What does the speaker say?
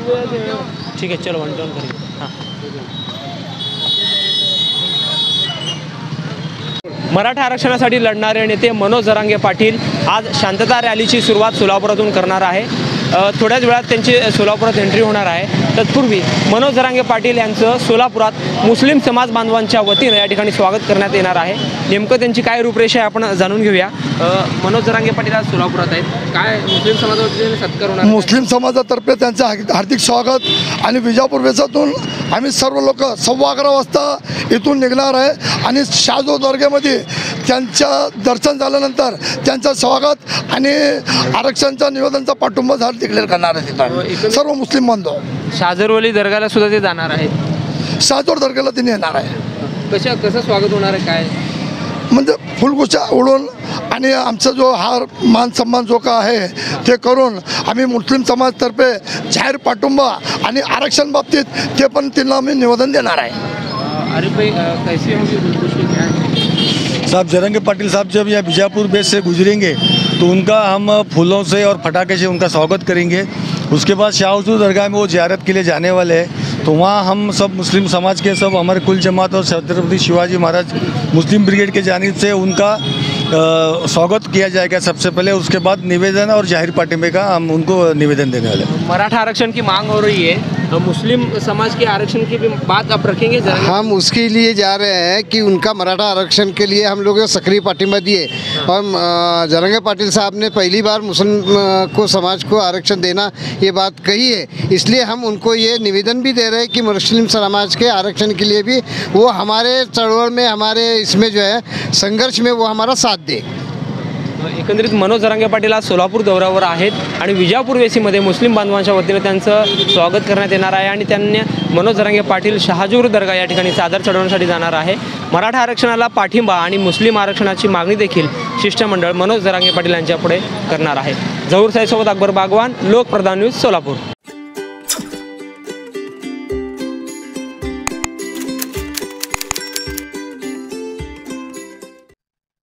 ठीक है, चलो वन डाउन करेंगे। हाँ, मराठा आरक्षणासाठी लढणारे नेते मनोज जरांगे पाटील आज शांतता रॅलीची सुरुवात सोलापुरातून करणार आहे। थोड्याच वेळात त्यांची सोलापुरात एंट्री होणार आहे। तत्पूर्वी मनोज जरांगे पाटील यांचं सोलापुरात मुस्लिम समाज बांधवांच्या वतीनं या ठिकाणी स्वागत करण्यात येणार आहे। नेमकं त्यांची काय रूपरेषा आहे आपण जाणून घेऊया। मनोज जरांगे पाटील आज सोलापुरात आहेत, काय मुस्लिम समाजावतीने सत्कार होणार? मुस्लिम समाजातर्फे त्यांचं हार्दिक स्वागत आणि विजापूर वेसातून आम्ही सर्व लोक 11:15 वाजता इथून निघणार आहे आणि शाहजो दर्ग्यामध्ये त्यांच्या दर्शन झाल्यानंतर त्यांचं स्वागत आणि आरक्षणाच्या निवेदनाचा पाठिंबा डिक्लेअर करणार आहे सर्व मुस्लिम बांधव। शाहजरवली दर्गाला सुद्धा ते जाणार आहेत, शाहजोर दर्ग्याला ते येणार आहे। कसं स्वागत होणार आहे काय? म्हणजे फुलगुच्छा उडून आणि आमचा जो हा मान सन्मान जो का आहे ते करून आम्ही मुस्लिम समाजातर्फे जाहीर पाठिंबा आणि आरक्षण बाबतीत ते पण त्यांना आम्ही निवेदन देणार आहे। अरे भाई कैसे होंगे फुलगुच्छे क्या है? साहब जरंगे पाटिल साहब जब यहाँ बीजापुर बेस से गुजरेंगे तो उनका हम फूलों से और पटाखे से उनका स्वागत करेंगे। उसके बाद शाहजू दरगाह में वो ज़ियारत के लिए जाने वाले हैं, तो वहाँ हम सब मुस्लिम समाज के सब हमारे कुल जमात और छत्रपति शिवाजी महाराज मुस्लिम ब्रिगेड के जानिब से उनका स्वागत किया जाएगा सबसे पहले। उसके बाद निवेदन और जाहिर पार्टी का हम उनको निवेदन देने वाले हैं। मराठा आरक्षण की मांग हो रही है, मुस्लिम समाज के आरक्षण की भी बात आप रखेंगे? हम उसके लिए जा रहे हैं कि उनका मराठा आरक्षण के लिए हम लोग सक्रिय पाठिंबा दिए और जरंगे पाटिल साहब ने पहली बार मुस्लिम को समाज को आरक्षण देना ये बात कही है, इसलिए हम उनको ये निवेदन भी दे रहे हैं कि मुस्लिम समाज के आरक्षण के लिए भी वो हमारे चळवळ में हमारे इसमें जो है संघर्ष में वो हमारा साथ दे। एकंदरीत मनोज जरांगे पाटील आज सोलापूर दौऱ्यावर आहेत आणि विजापूर वेसीमध्ये मुस्लिम बांधवांच्या वतीने त्यांचं स्वागत करण्यात येणार आहे आणि त्यांनी मनोज जरांगे पाटील शहाजूर दर्गा या ठिकाणी चादर चढवण्यासाठी जाणार आहे। मराठा आरक्षणाला पाठिंबा आणि मुस्लिम आरक्षणाची मागणी देखील शिष्टमंडळ मनोज जरांगे पाटील यांच्या पुढे करणार आहे। जहूर साईसोबत अकबर बागवान, लोकप्रधान न्यूज, सोलापूर।